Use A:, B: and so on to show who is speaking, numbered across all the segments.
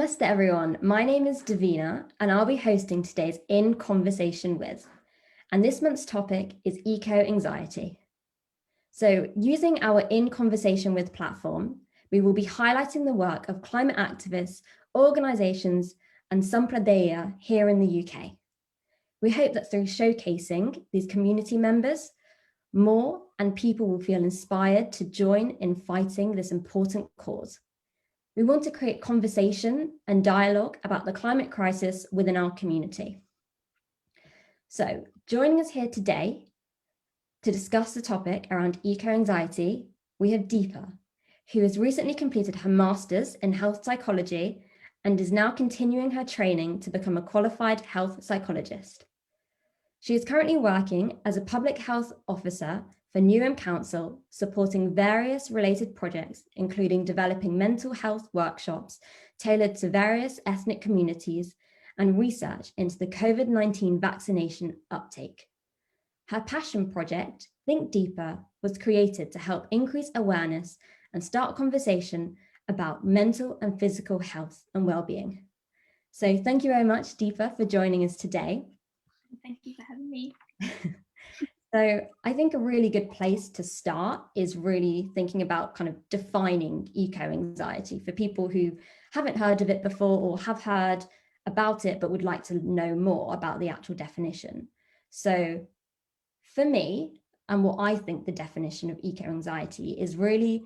A: Namaste everyone, my name is Davina and I'll be hosting today's In Conversation With. And this month's topic is eco-anxiety. So using our In Conversation With platform, we will be highlighting the work of climate activists, organisations and sampradaya here in the UK. We hope that through showcasing these community members, more and people will feel inspired to join in fighting this important cause. We want to create conversation and dialogue about the climate crisis within our community. So joining us here today to discuss the topic around eco-anxiety, we have Deepa, who has recently completed her master's in health psychology and is now continuing her training to become a qualified health psychologist. She is currently working as a public health officer for Newham Council, supporting various related projects, including developing mental health workshops tailored to various ethnic communities and research into the COVID-19 vaccination uptake. Her passion project, Think Deepa, was created to help increase awareness and start conversation about mental and physical health and well-being. So thank you very much, Deepa, for joining us today.
B: Thank you for having me.
A: So I think a really good place to start is really thinking about kind of defining eco-anxiety for people who haven't heard of it before or have heard about it but would like to know more about the actual definition. So for me, and what I think the definition of eco-anxiety is really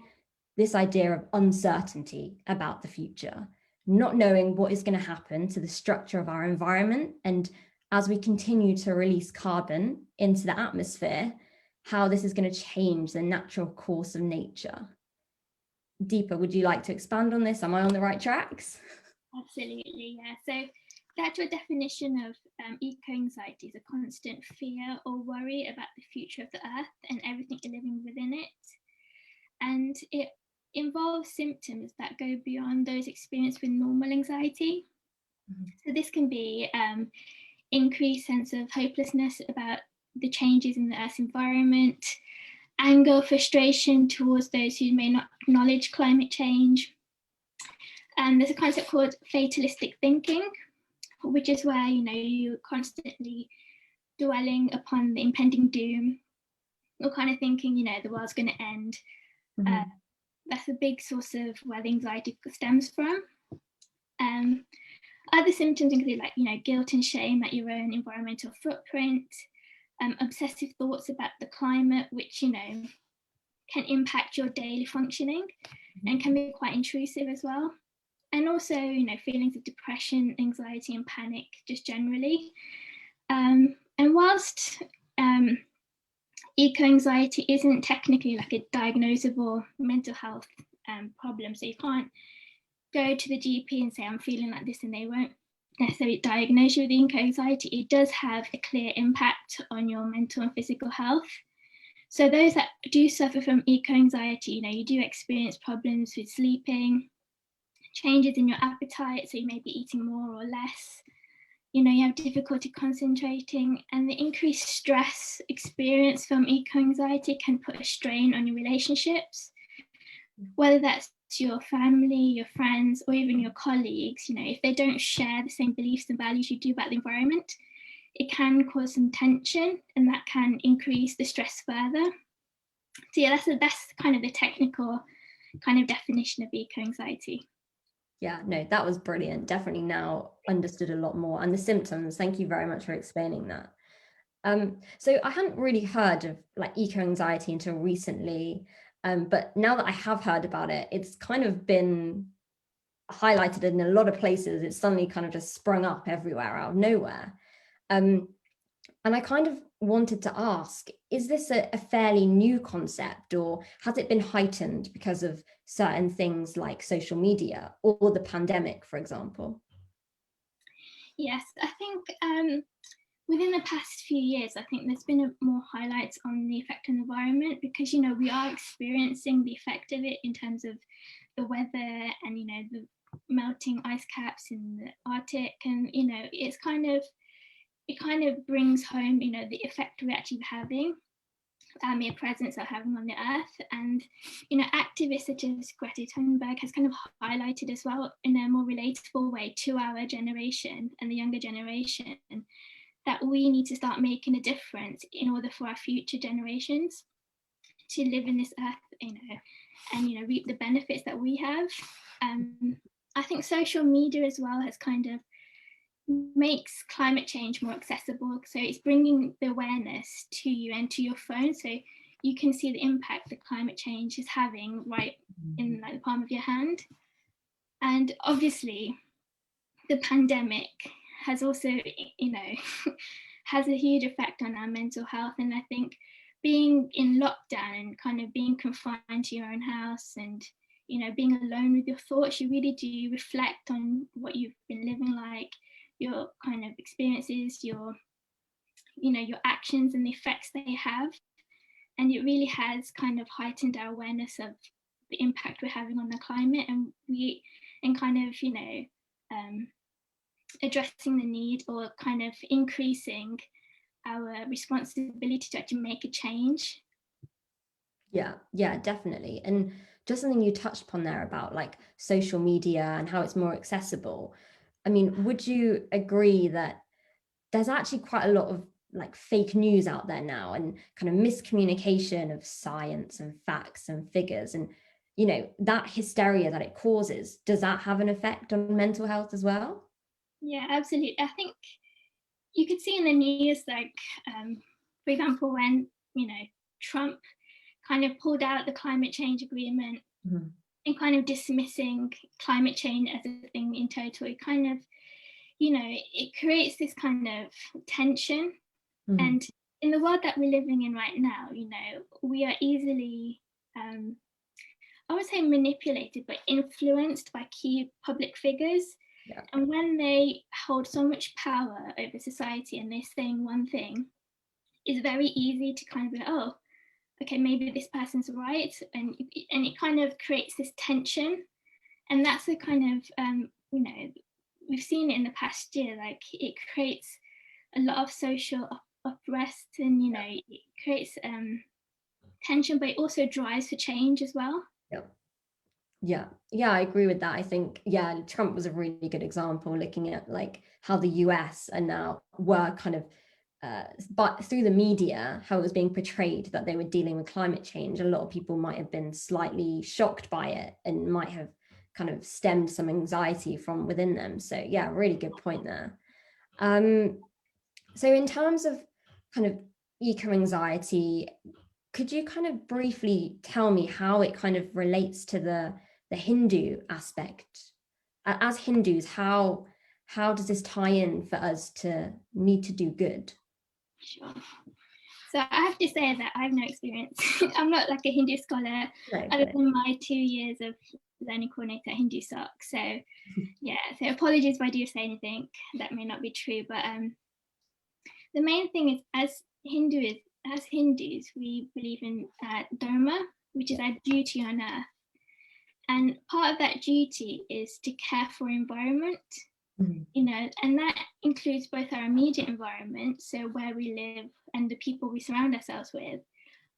A: this idea of uncertainty about the future, not knowing what is going to happen to the structure of our environment, and as we continue to release carbon into the atmosphere, how this is going to change the natural course of nature. Deepa, would you like to expand on this? Am I on the right tracks?
B: Absolutely, yeah. So the actual definition of eco-anxiety is a constant fear or worry about the future of the earth and everything living within it. And it involves symptoms that go beyond those experienced with normal anxiety. So this can be increased sense of hopelessness about the changes in the Earth's environment, anger, frustration towards those who may not acknowledge climate change. And there's a concept called fatalistic thinking, which is where you're constantly dwelling upon the impending doom, or kind of thinking the world's going to end. That's a big source of where the anxiety stems from. Other symptoms include guilt and shame at your own environmental footprint, obsessive thoughts about the climate, which can impact your daily functioning and can be quite intrusive as well. And also feelings of depression, anxiety and panic just generally. And whilst eco-anxiety isn't technically like a diagnosable mental health problem, so you can't go to the GP and say I'm feeling like this and they won't necessarily diagnose you with eco-anxiety, it does have a clear impact on your mental and physical health. So those that do suffer from eco-anxiety, you do experience problems with sleeping, changes in your appetite, so you may be eating more or less, you have difficulty concentrating, and the increased stress experienced from eco-anxiety can put a strain on your relationships, whether that's your family, your friends, or even your colleagues. If they don't share the same beliefs and values you do about the environment, it can cause some tension and that can increase the stress further. So yeah, that's kind of the technical kind of definition of eco-anxiety.
A: Yeah, no, that was brilliant. Definitely now understood a lot more. And the symptoms, thank you very much for explaining that. So I hadn't really heard of eco-anxiety until recently. But now that I have heard about it, it's kind of been highlighted in a lot of places. It's suddenly kind of just sprung up everywhere out of nowhere. And I kind of wanted to ask, is this a fairly new concept, or has it been heightened because of certain things like social media or the pandemic, for example?
B: Yes, I think within the past few years, I think there's been more highlights on the effect on the environment because, we are experiencing the effect of it in terms of the weather and, the melting ice caps in the Arctic. And, it kind of brings home, the effect we're actually having our mere presence are having on the earth. And, you know, activists such as Greta Thunberg has kind of highlighted as well in a more relatable way to our generation and the younger generation that we need to start making a difference in order for our future generations to live in this earth, you know, and, you know, reap the benefits that we have. I think social media as well has kind of makes climate change more accessible. So it's bringing the awareness to you and to your phone, so you can see the impact that climate change is having right in like the palm of your hand. And obviously the pandemic has also, you know, has a huge effect on our mental health. And I think being in lockdown and kind of being confined to your own house and, you know, being alone with your thoughts, you really do reflect on what you've been living like, your kind of experiences, your, you know, your actions and the effects they have. And it really has kind of heightened our awareness of the impact we're having on the climate, and kind of, you know, addressing the need or kind of increasing our responsibility to actually make a change.
A: Yeah, definitely. And just something you touched upon there about like social media and how it's more accessible. I mean, would you agree that there's actually quite a lot of like fake news out there now and kind of miscommunication of science and facts and figures, and, you know, that hysteria that it causes, does that have an effect on mental health as well?
B: Yeah, absolutely. I think you could see in the news, like, for example, when, you know, Trump kind of pulled out the climate change agreement and kind of dismissing climate change as a thing in total, it kind of, you know, it creates this kind of tension. And in the world that we're living in right now, you know, we are easily, I would say manipulated, but influenced by key public figures.
A: Yeah.
B: And when they hold so much power over society and they're saying one thing, it's very easy to kind of be like, oh, okay, maybe this person's right. And it kind of creates this tension. And that's the kind of, you know, we've seen it in the past year, like it creates a lot of social unrest, and, you know, it creates tension, but it also drives for change as well.
A: Yeah, I agree with that. I think, yeah, Trump was a really good example, looking at like how the US and now were kind of but through the media, how it was being portrayed that they were dealing with climate change. A lot of people might have been slightly shocked by it and might have kind of stemmed some anxiety from within them. So yeah, really good point there. So in terms of kind of eco-anxiety, could you kind of briefly tell me how it kind of relates to the Hindu aspect? As Hindus, how does this tie in for us to need to do good?
B: Sure. So I have to say that I have no experience. I'm not like a Hindu scholar, other than my 2 years of learning coordinator at Hindu Soc. So yeah, so apologies if I do say anything that may not be true. But the main thing is, as Hindus, we believe in dharma, which is our duty on earth. And part of that duty is to care for environment, you know, and that includes both our immediate environment, so where we live and the people we surround ourselves with,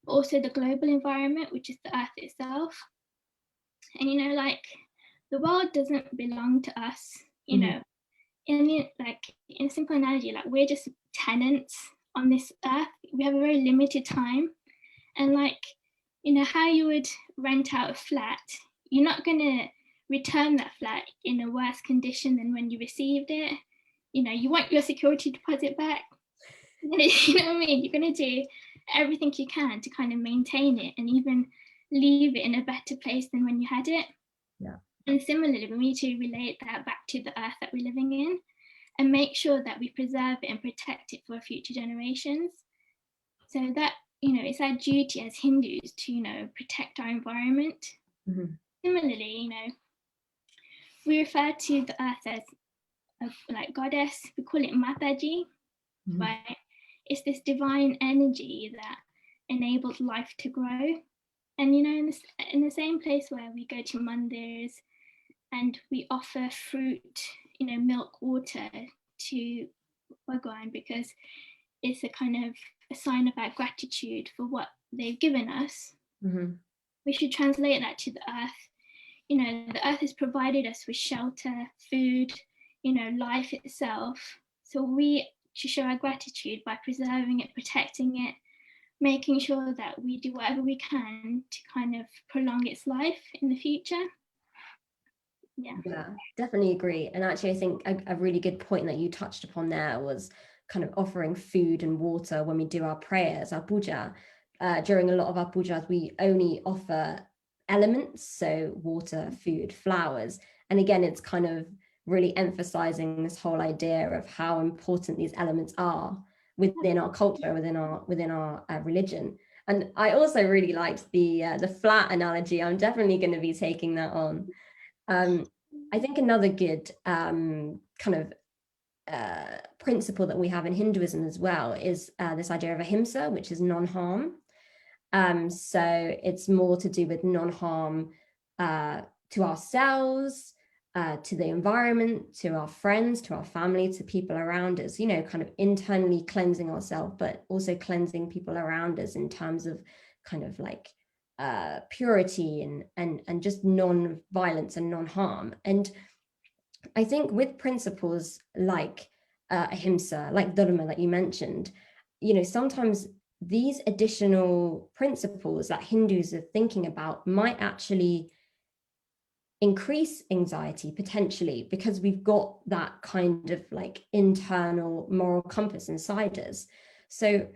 B: but also the global environment, which is the earth itself. And, you know, like the world doesn't belong to us, you know, in a simple analogy, like we're just tenants on this earth. We have a very limited time. And like, you know, how you would rent out a flat, you're not going to return that flat in a worse condition than when you received it. You know, you want your security deposit back. You know what I mean? You're going to do everything you can to kind of maintain it and even leave it in a better place than when you had it.
A: Yeah.
B: And similarly, we need to relate that back to the earth that we're living in and make sure that we preserve it and protect it for future generations. So that, you know, it's our duty as Hindus to, you know, protect our environment. Similarly, you know, we refer to the earth as like goddess. We call it Mataji, right? It's this divine energy that enables life to grow. And, you know, in the same place where we go to mandirs and we offer fruit, you know, milk, water to Bhagwan, because it's a kind of a sign of our gratitude for what they've given us, we should translate that to the earth. The earth has provided us with shelter, food, life itself. So we should show our gratitude by preserving it, protecting it, making sure that we do whatever we can to kind of prolong its life in the future.
A: Yeah, definitely agree. And actually, I think a really good point that you touched upon there was kind of offering food and water when we do our prayers, our puja. During a lot of our pujas, we only offer elements, so water, food, flowers. And again, it's kind of really emphasizing this whole idea of how important these elements are within our culture, within our religion. And I also really liked the flat analogy. I'm definitely going to be taking that on. I think another good kind of principle that we have in Hinduism as well is this idea of Ahimsa, which is non-harm. So it's more to do with non-harm to ourselves, to the environment, to our friends, to our family, to people around us, kind of internally cleansing ourselves, but also cleansing people around us in terms of kind of like purity and just non-violence and non-harm. And I think with principles like Ahimsa, like Dharma that you mentioned, sometimes these additional principles that Hindus are thinking about might actually increase anxiety potentially, because we've got that kind of like internal moral compass inside us. So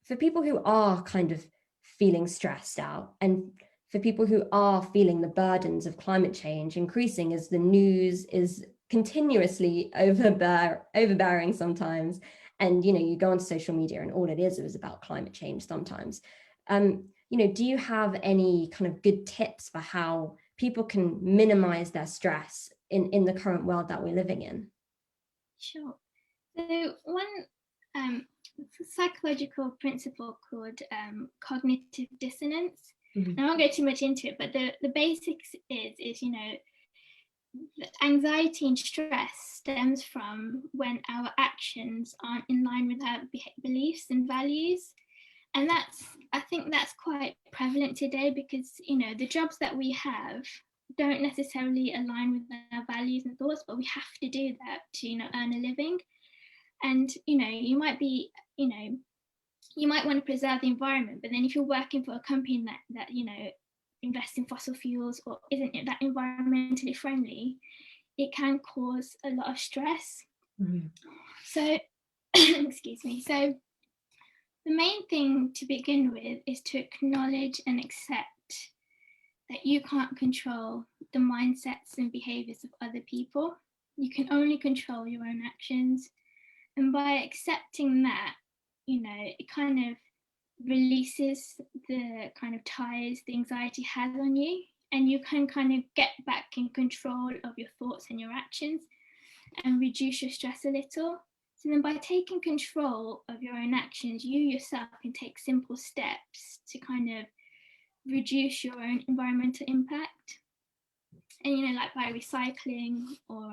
A: for people who are kind of feeling stressed out, and for people who are feeling the burdens of climate change increasing as the news is continuously overbearing sometimes, and you go on social media and all it is about climate change sometimes, do you have any kind of good tips for how people can minimize their stress in the current world that we're living in?
B: Sure. So one psychological principle called cognitive dissonance. I won't go too much into it, but the basics is anxiety and stress stems from when our actions aren't in line with our beliefs and values. And I think that's quite prevalent today, because the jobs that we have don't necessarily align with our values and thoughts, but we have to do that to earn a living. And you might want to preserve the environment, but then if you're working for a company that invests in fossil fuels or isn't that environmentally friendly, it can cause a lot of stress. So excuse me. So the main thing to begin with is to acknowledge and accept that you can't control the mindsets and behaviors of other people. You can only control your own actions. And by accepting that, it kind of releases the kind of ties the anxiety has on you, and you can kind of get back in control of your thoughts and your actions and reduce your stress a little. So then by taking control of your own actions, you yourself can take simple steps to kind of reduce your own environmental impact. And like by recycling or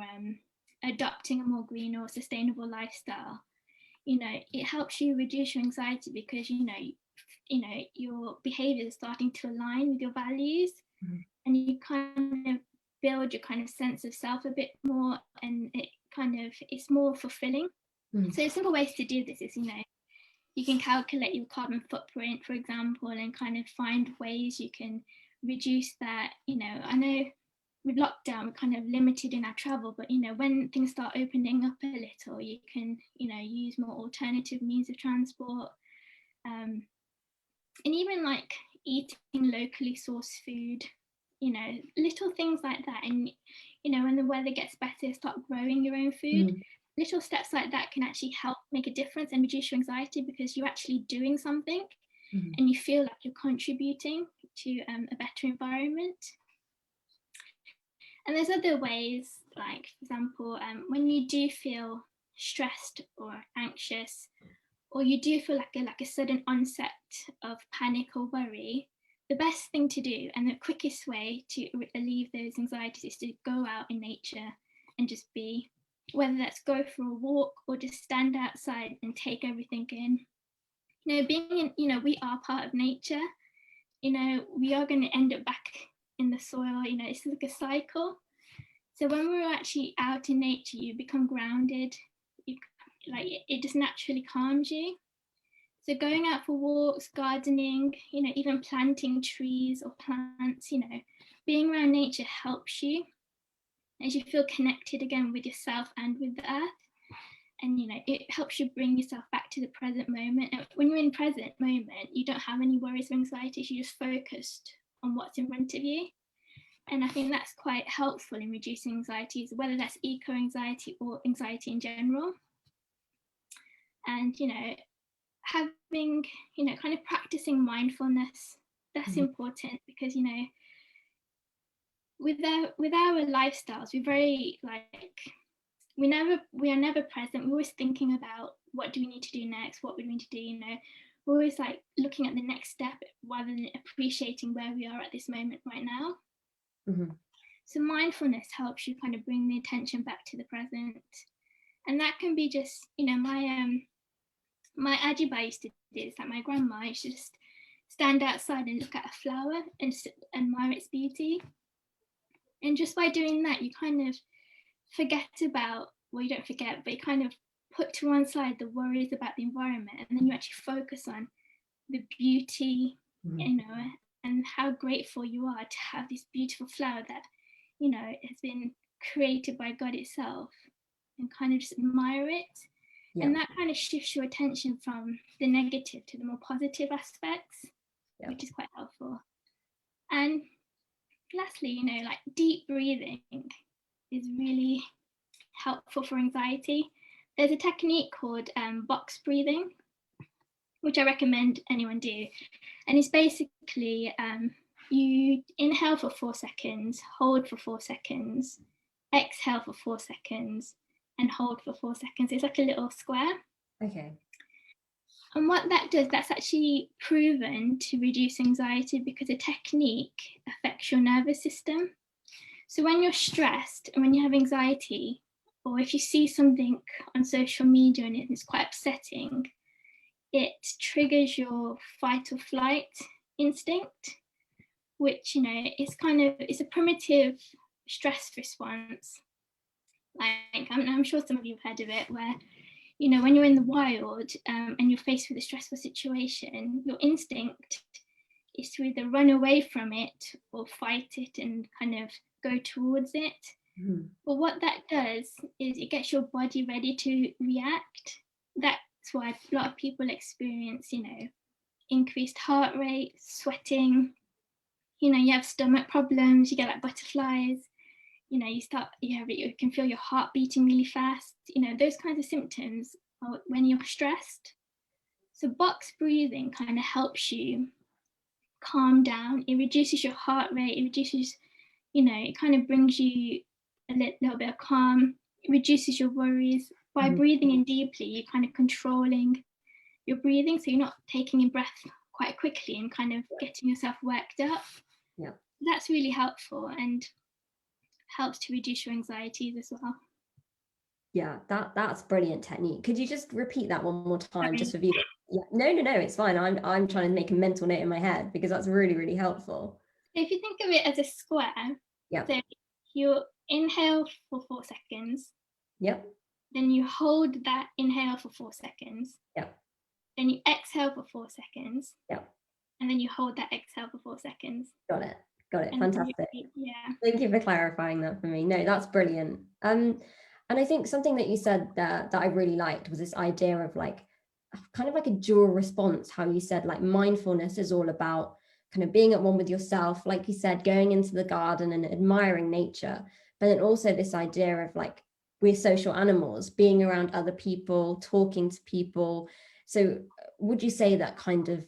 B: adopting a more green or sustainable lifestyle, it helps you reduce your anxiety, because your behavior is starting to align with your values, and you kind of build your kind of sense of self a bit more, and it's more fulfilling. So simple ways to do this is you can calculate your carbon footprint, for example, and kind of find ways you can reduce that. I know with lockdown we're kind of limited in our travel, but when things start opening up a little, you can use more alternative means of transport, and even like eating locally sourced food, little things like that. And when the weather gets better, start growing your own food. Little steps like that can actually help make a difference and reduce your anxiety, because you're actually doing something and you feel like you're contributing to a better environment. And there's other ways, like for example, when you do feel stressed or anxious, or you do feel like a sudden onset of panic or worry, the best thing to do and the quickest way to relieve those anxieties is to go out in nature and just be, whether that's go for a walk or just stand outside and take everything in. being in, we are part of nature. We are going to end up back in the soil. It's like a cycle. So when we're actually out in nature, you become grounded. It just naturally calms you. So going out for walks, gardening, even planting trees or plants, being around nature helps you as you feel connected again with yourself and with the earth. And it helps you bring yourself back to the present moment. And when you're in present moment, you don't have any worries or anxieties. You're just focused on what's in front of you. And I think that's quite helpful in reducing anxieties, whether that's eco-anxiety or anxiety in general. And having kind of practicing mindfulness, that's important, because with our lifestyles, we're very we are never present. We're always thinking about what do we need to do next, what we need to do. We're always looking at the next step rather than appreciating where we are at this moment right now. So mindfulness helps you kind of bring the attention back to the present, and that can be just my ajiba used to do is that my grandma used to just stand outside and look at a flower and just admire its beauty. And just by doing that, you kind of forget about, well, you don't forget, but you kind of put to one side the worries about the environment, and then you actually focus on the beauty, and how grateful you are to have this beautiful flower that, has been created by God itself, and kind of just admire it. Yeah. And that kind of shifts your attention from the negative to the more positive aspects, which is quite helpful. And lastly, deep breathing is really helpful for anxiety. There's a technique called box breathing, which I recommend anyone do. And it's basically you inhale for 4 seconds, hold for 4 seconds, exhale for 4 seconds, and hold for 4 seconds. It's like a little square.
A: Okay.
B: And what that does, that's actually proven to reduce anxiety, because the technique affects your nervous system. So when you're stressed and when you have anxiety, or if you see something on social media and it's quite upsetting, it triggers your fight or flight instinct, which, it's a primitive stress response. I'm sure some of you have heard of it, where, when you're in the wild and you're faced with a stressful situation, your instinct is to either run away from it or fight it and kind of go towards it. But what that does is it gets your body ready to react. That's why a lot of people experience, increased heart rate, sweating, you have stomach problems, you get butterflies, you can feel your heart beating really fast. Those kinds of symptoms are when you're stressed. So box breathing kind of helps you calm down. It reduces your heart rate. It reduces, it kind of brings you a little bit of calm. It reduces your worries. By breathing in deeply, you're kind of controlling your breathing, so you're not taking in breath quite quickly and kind of getting yourself worked up. Yeah, that's really helpful and helps to reduce your anxieties as well.
A: Yeah, that's brilliant technique. Could you just repeat that one more time, just for viewers? Yeah, no, it's fine. I'm trying to make a mental note in my head, because that's really, really helpful.
B: If you think of it as a square, so you inhale for 4 seconds.
A: Yep.
B: Then you hold that inhale for 4 seconds.
A: Yep.
B: Then you exhale for 4 seconds.
A: Yep.
B: And then you hold that exhale for 4 seconds.
A: Got it. Fantastic. Thank you for clarifying that for me. No, that's brilliant. And I think something that you said that I really liked was this idea of kind of like a dual response, how you said mindfulness is all about kind of being at one with yourself, like you said, going into the garden and admiring nature, but then also this idea of we're social animals, being around other people, talking to people. So would you say that kind of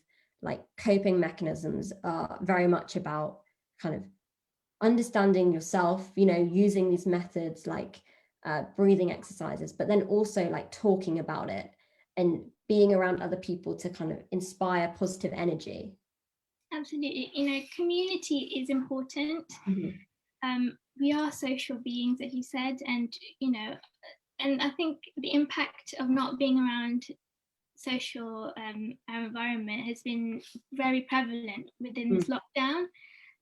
A: coping mechanisms are very much about kind of understanding yourself, using these methods breathing exercises, but then also talking about it and being around other people to kind of inspire positive energy?
B: Absolutely. Community is important. We are social beings, as you said, and and I think the impact of not being around social our environment has been very prevalent within this lockdown.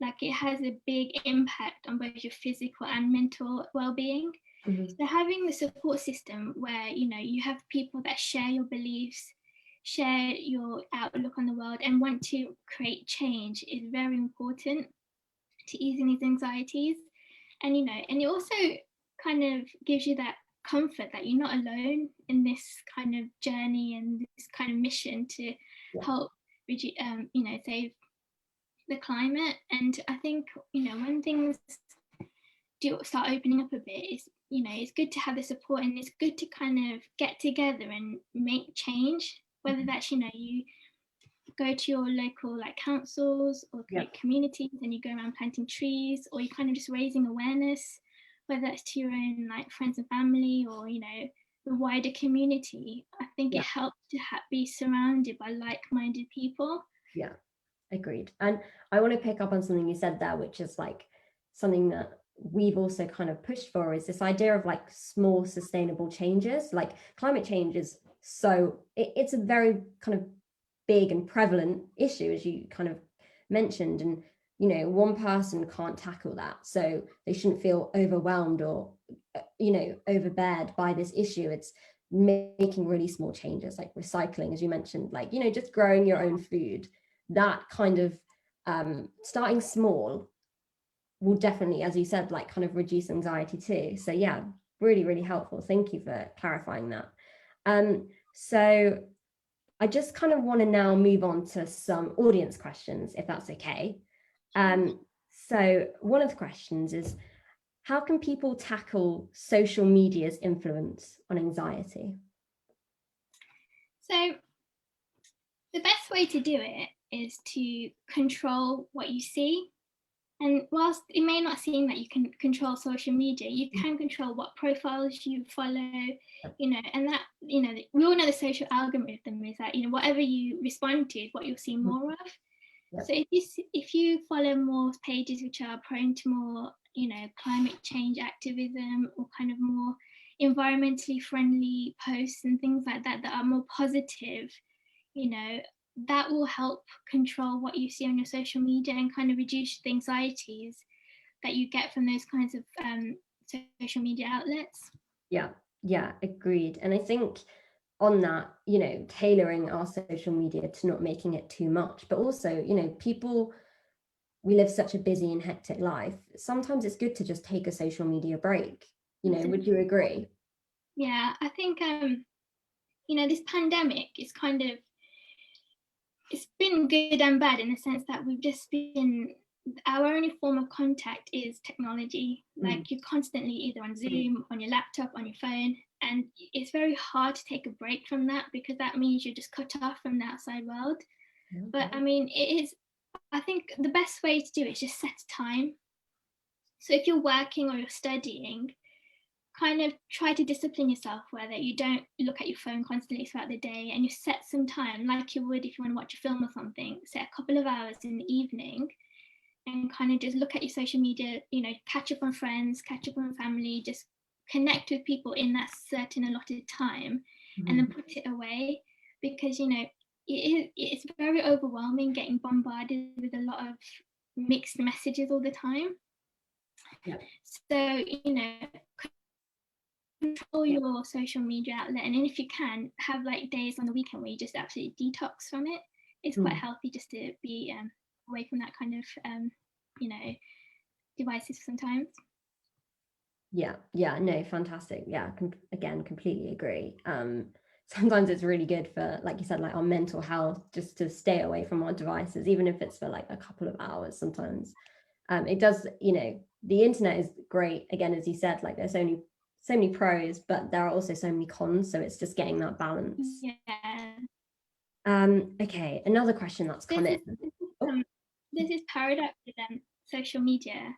B: Like it has a big impact on both your physical and mental well-being. So having the support system where, you know, you have people that share your beliefs, share your outlook on the world and want to create change is very important to easing these anxieties. And, you know, and it also kind of gives you that comfort that you're not alone in this kind of journey and this kind of mission to help, you know, save the climate. And I think, you know, when things do start opening up a bit, it's, you know, it's good to have the support and it's good to kind of get together and make change, whether that's, you know, you go to your local like councils or communities and you go around planting trees, or you kind of just raising awareness, whether that's to your own like friends and family or, you know, the wider community. I think it helps to be surrounded by like-minded people.
A: Yeah, agreed. And I want to pick up on something you said there, which is like something that we've also kind of pushed for, is this idea of like small sustainable changes. Like climate change is it's a very kind of big and prevalent issue, as you kind of mentioned, and you know, one person can't tackle that, so they shouldn't feel overwhelmed or, you know, overbeared by this issue. It's making really small changes like recycling, as you mentioned, like, you know, just growing your own food. That kind of starting small will definitely, as you said, like kind of reduce anxiety too. So yeah, really, really helpful. Thank you for clarifying that. So I just kind of want to now move on to some audience questions, if that's okay. So one of the questions is, how can people tackle social media's influence on anxiety?
B: So the best way to do it is to control what you see. And whilst it may not seem that you can control social media, you can control what profiles you follow, you know, and that, you know, we all know the social algorithm is that, you know, whatever you respond to is what you'll see more of. So if you follow more pages which are prone to more, you know, climate change activism or kind of more environmentally friendly posts and things like that that are more positive, you know, that will help control what you see on your social media and kind of reduce the anxieties that you get from those kinds of social media outlets.
A: Yeah, agreed. And I think on that, you know, tailoring our social media to not making it too much, but also, you know, we live such a busy and hectic life. Sometimes it's good to just take a social media break. You know, would you agree?
B: Yeah, I think, you know, this pandemic is kind of, it's been good and bad in the sense that we've just been, our only form of contact is technology. Like you're constantly either on Zoom, on your laptop, on your phone, and it's very hard to take a break from that because that means you're just cut off from the outside world. But I mean, I think the best way to do it is just set time. So if you're working or you're studying, kind of try to discipline yourself where that you don't look at your phone constantly throughout the day, and you set some time like you would if you want to watch a film or something. Set a couple of hours in the evening and kind of just look at your social media, you know, catch up on friends, catch up on family, just connect with people in that certain allotted time, and then put it away, because, you know, it's very overwhelming getting bombarded with a lot of mixed messages all the time. So, you know, control your social media outlet, and then if you can have like days on the weekend where you just absolutely detox from it. It's quite healthy just to be away from that kind of you know, devices sometimes.
A: Yeah, no, fantastic. Yeah, again, completely agree. Sometimes it's really good for, like you said, like our mental health, just to stay away from our devices, even if it's for like a couple of hours. Sometimes it does, you know, the internet is great, again, as you said, like there's only so many pros, but there are also so many cons, so it's just getting that balance. Okay, another question that's come in.
B: This is paradox with social media.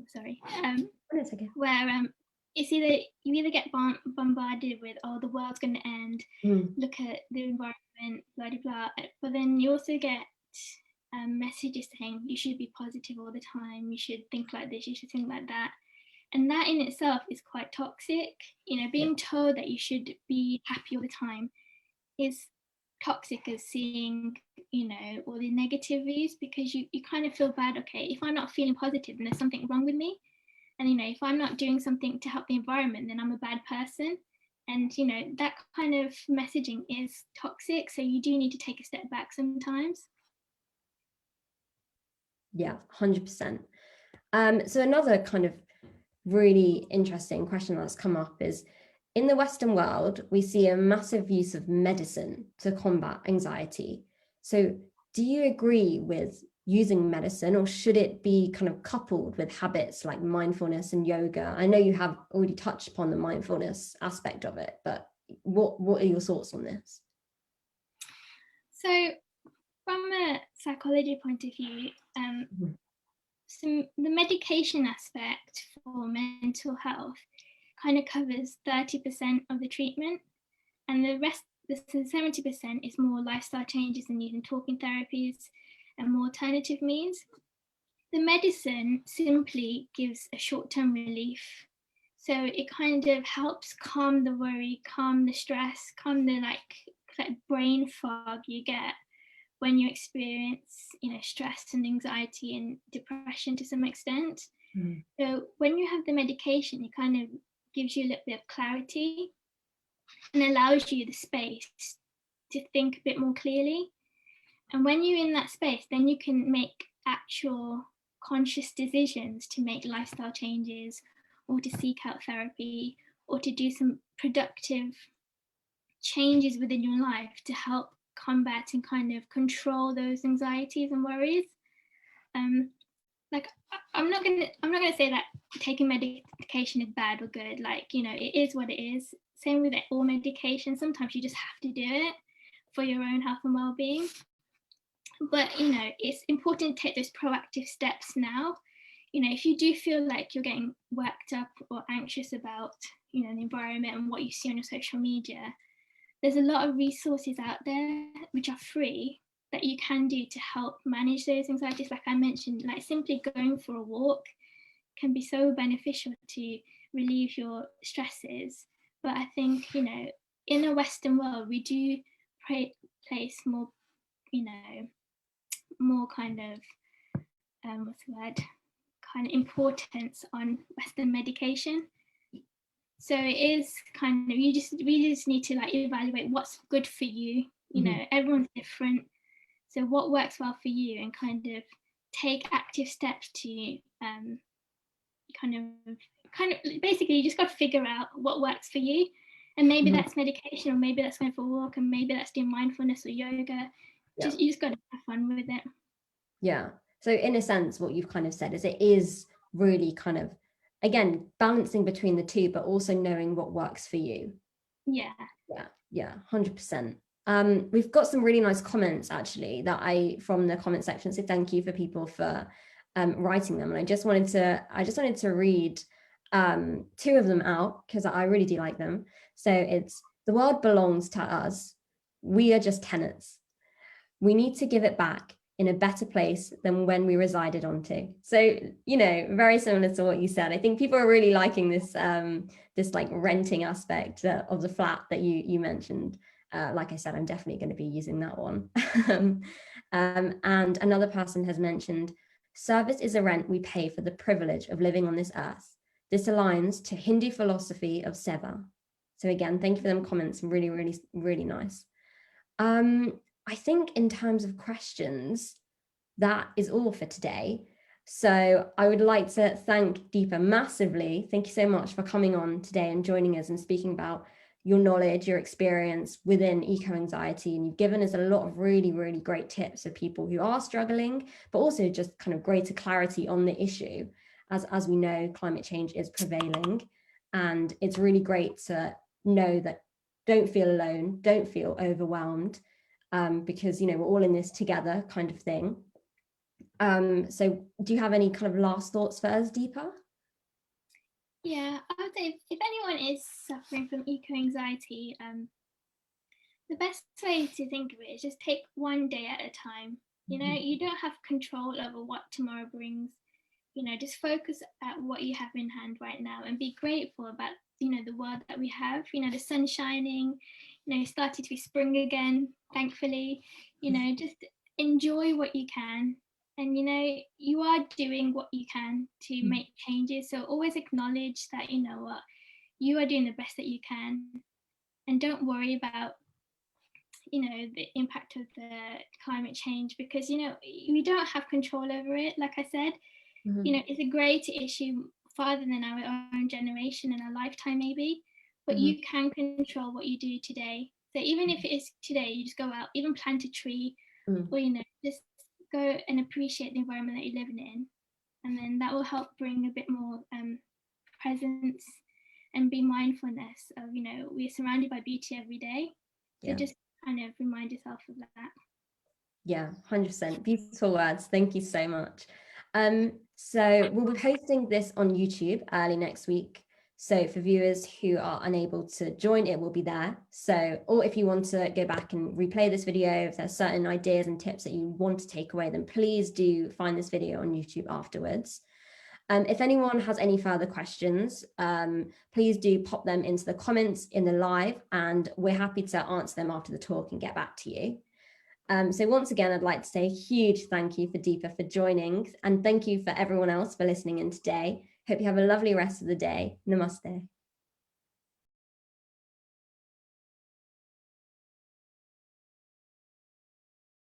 B: Sorry.
A: It's okay.
B: Where it's either you either get bombarded with, oh, the world's going to end, look at the environment, blah blah blah, but then you also get messages saying you should be positive all the time, you should think like this, you should think like that, and that in itself is quite toxic. You know, being told that you should be happy all the time is toxic as seeing, all the negative views, because you kind of feel bad. Okay, if I'm not feeling positive, then there's something wrong with me. And, if I'm not doing something to help the environment, then I'm a bad person. And, that kind of messaging is toxic. So you do need to take a step back sometimes.
A: Yeah, 100%. So another kind of really interesting question that's come up is, in the Western world, we see a massive use of medicine to combat anxiety. So do you agree with using medicine, or should it be kind of coupled with habits like mindfulness and yoga? I know you have already touched upon the mindfulness aspect of it, but what are your thoughts on this?
B: So from a psychology point of view, so the medication aspect for mental health kind of covers 30% of the treatment, and the rest, the 70%, is more lifestyle changes and using talking therapies and more alternative means. The medicine simply gives a short-term relief. So it kind of helps calm the worry, calm the stress, calm the like brain fog you get when you experience, stress and anxiety and depression to some extent.
A: Mm.
B: So when you have the medication, it kind of gives you a little bit of clarity and allows you the space to think a bit more clearly. And when you're in that space, then you can make actual conscious decisions to make lifestyle changes, or to seek out therapy, or to do some productive changes within your life to help combat and kind of control those anxieties and worries. Like I'm not gonna say that taking medication is bad or good. Like, it is what it is. Same with all medication. Sometimes you just have to do it for your own health and well-being. But it's important to take those proactive steps now. If you do feel like you're getting worked up or anxious about the environment and what you see on your social media, there's a lot of resources out there which are free that you can do to help manage those anxieties. Like I mentioned, like simply going for a walk can be so beneficial to relieve your stresses. But I think, in a Western world, we do place more, more kind of, what's the word, kind of importance on Western medication. So it is kind of, we just need to like evaluate what's good for you. Everyone's different. So what works well for you, and kind of take active steps to kind of basically you just got to figure out what works for you. And maybe that's medication, or maybe that's going for a walk, and maybe that's doing mindfulness or yoga.
A: Yeah.
B: You just got to have fun with it.
A: Yeah. So in a sense, what you've kind of said is it is really kind of, again, balancing between the two, but also knowing what works for you.
B: Yeah.
A: Yeah, 100%. We've got some really nice comments actually from the comment section. So thank you for people for writing them. And I just wanted to read two of them out because I really do like them. So it's, the world belongs to us. We are just tenants. We need to give it back in a better place than when we resided onto. So, very similar to what you said. I think people are really liking this, this like renting aspect of the flat that you mentioned. Like I said, I'm definitely going to be using that one. And another person has mentioned, service is a rent we pay for the privilege of living on this earth. This aligns to Hindu philosophy of seva. So again, thank you for them comments. Really, really, really nice. I think in terms of questions, that is all for today. So I would like to thank Deepa massively. Thank you so much for coming on today and joining us and speaking about your knowledge, your experience within eco-anxiety. And you've given us a lot of really, really great tips for people who are struggling, but also just kind of greater clarity on the issue. As we know, climate change is prevailing. And it's really great to know that don't feel alone, don't feel overwhelmed, because, we're all in this together kind of thing. So do you have any kind of last thoughts for us, Deepa?
B: Yeah, I would say if anyone is suffering from eco-anxiety, the best way to think of it is just take one day at a time. You don't have control over what tomorrow brings. Just focus at what you have in hand right now and be grateful about, the world that we have, the sun shining, started to be spring again, thankfully. Just enjoy what you can. And you are doing what you can to make changes. So always acknowledge that, what, you are doing the best that you can. And don't worry about, the impact of the climate change, because, we don't have control over it. Like I said, it's a greater issue farther than our own generation and our lifetime maybe, but you can control what you do today. So even if it is today, you just go out, even plant a tree, or, just go and appreciate the environment that you're living in. And then that will help bring a bit more presence and be mindfulness of, we're surrounded by beauty every day. So just kind of remind yourself of that.
A: Yeah, 100%. Beautiful words. Thank you so much. So we'll be posting this on YouTube early next week. So for viewers who are unable to join, it will be there. So, or if you want to go back and replay this video, if there's certain ideas and tips that you want to take away, then please do find this video on YouTube afterwards. If anyone has any further questions, please do pop them into the comments in the live, and we're happy to answer them after the talk and get back to you. So once again, I'd like to say a huge thank you for Deepa for joining, and thank you for everyone else for listening in today. Hope you have a lovely rest of the day. Namaste.